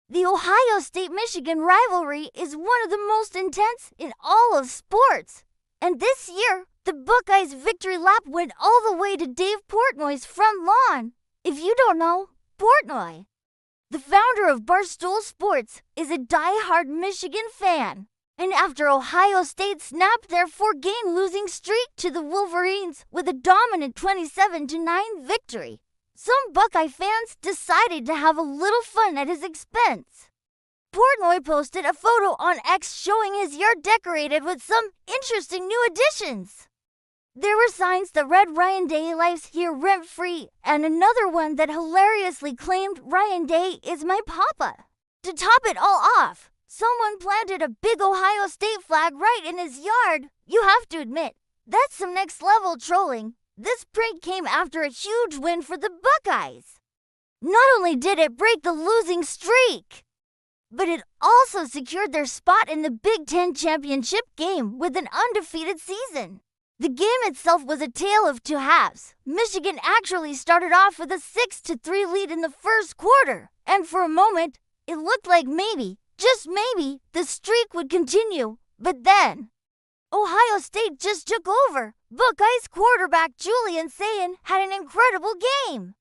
The Ohio State-Michigan rivalry is one of the most intense in all of sports. And this year, the Buckeyes' victory lap went all the way to Dave Portnoy's front lawn. If you don't know, Portnoy, the founder of Barstool Sports, is a die-hard Michigan fan. And after Ohio State snapped their 4-game losing streak to the Wolverines with a dominant 27-9 victory, some Buckeye fans decided to have a little fun at his expense. Portnoy posted a photo on X showing his yard decorated with some interesting new additions. There were signs that read "Ryan Day lives here rent-free" and another one that hilariously claimed "Ryan Day is my papa." To top it all off, someone planted a big Ohio State flag right in his yard. You have to admit, that's some next-level trolling. This prank came after a huge win for the Buckeyes. Not only did it break the losing streak, but it also secured their spot in the Big Ten championship game with an undefeated season. The game itself was a tale of two halves. Michigan actually started off with a 6-3 lead in the first quarter, and for a moment, it looked like maybe, just maybe, the streak would continue. But then, Ohio State just took over. Buckeyes quarterback Julian Sayin had an incredible game,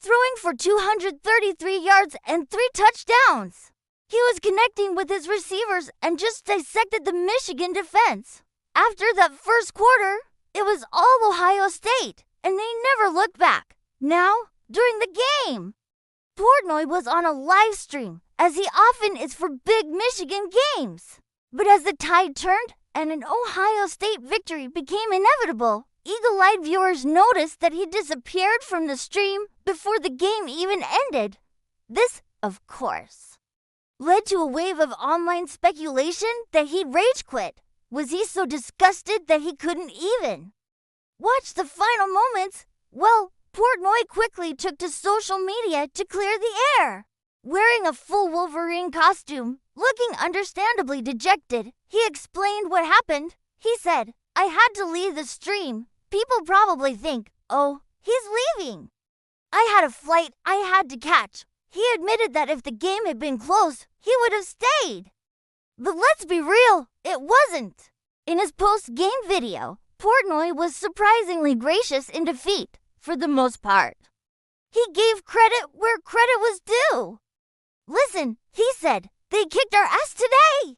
throwing for 233 yards and 3 touchdowns. He was connecting with his receivers and just dissected the Michigan defense. After that first quarter, it was all Ohio State, and they never looked back. Now, during the game, Portnoy was on a live stream, as he often is for big Michigan games. But as the tide turned and an Ohio State victory became inevitable, eagle-eyed viewers noticed that he disappeared from the stream before the game even ended. This, of course, led to a wave of online speculation that he'd rage quit. Was he so disgusted that he couldn't even watch the final moments? Well, Portnoy quickly took to social media to clear the air. Wearing a full Wolverine costume, looking understandably dejected, he explained what happened. He said, "I had to leave the stream. People probably think, oh, he's leaving. I had a flight I had to catch." He admitted that if the game had been close, he would have stayed. But let's be real, it wasn't. In his post-game video, Portnoy was surprisingly gracious in defeat, for the most part. He gave credit where credit was due. "Listen," he said, "they kicked our ass today."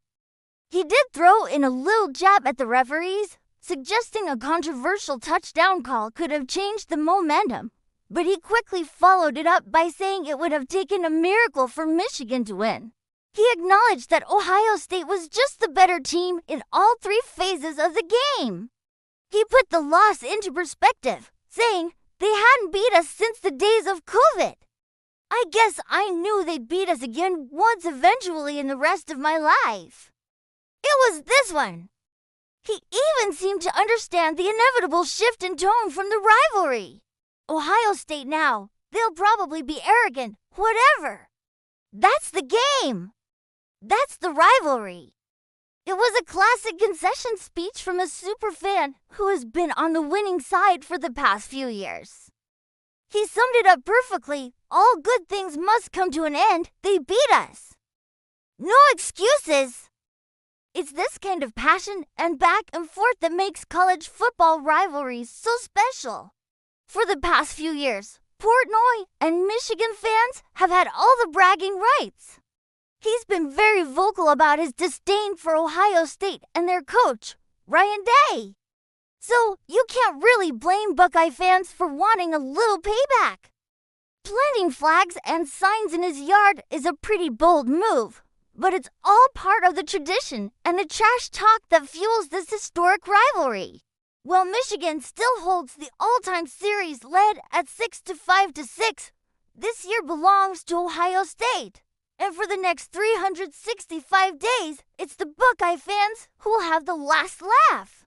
He did throw in a little jab at the referees, suggesting a controversial touchdown call could have changed the momentum. But he quickly followed it up by saying it would have taken a miracle for Michigan to win. He acknowledged that Ohio State was just the better team in all 3 phases of the game. He put the loss into perspective, saying, "They hadn't beat us since the days of COVID. I guess I knew they'd beat us again once eventually in the rest of my life. It was this one." He even seemed to understand the inevitable shift in tone from the rivalry. Ohio State now, they'll probably be arrogant, whatever. That's the game. That's the rivalry. It was a classic concession speech from a superfan who has been on the winning side for the past few years. He summed it up perfectly. All good things must come to an end. They beat us. No excuses. It's this kind of passion and back and forth that makes college football rivalries so special. For the past few years, Portnoy and Michigan fans have had all the bragging rights. He's been very vocal about his disdain for Ohio State and their coach, Ryan Day. So you can't really blame Buckeye fans for wanting a little payback. Planting flags and signs in his yard is a pretty bold move, but it's all part of the tradition and the trash talk that fuels this historic rivalry. While Michigan still holds the all-time series lead at 6-5-6, this year belongs to Ohio State. And for the next 365 days, it's the Buckeye fans who will have the last laugh.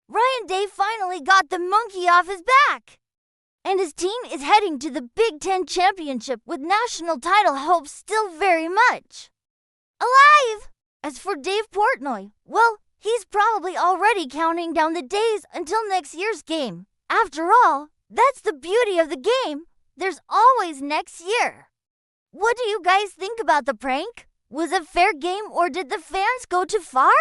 Ryan Day finally got the monkey off his back, and his team is heading to the Big Ten championship with national title hopes still very much alive. As for Dave Portnoy, well, he's probably already counting down the days until next year's game. After all, that's the beauty of the game. There's always next year. What do you guys think about the prank? Was it fair game or did the fans go too far?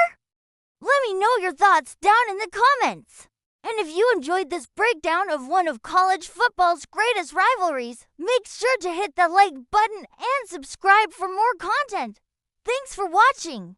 Let me know your thoughts down in the comments. And if you enjoyed this breakdown of one of college football's greatest rivalries, make sure to hit the like button and subscribe for more content. Thanks for watching.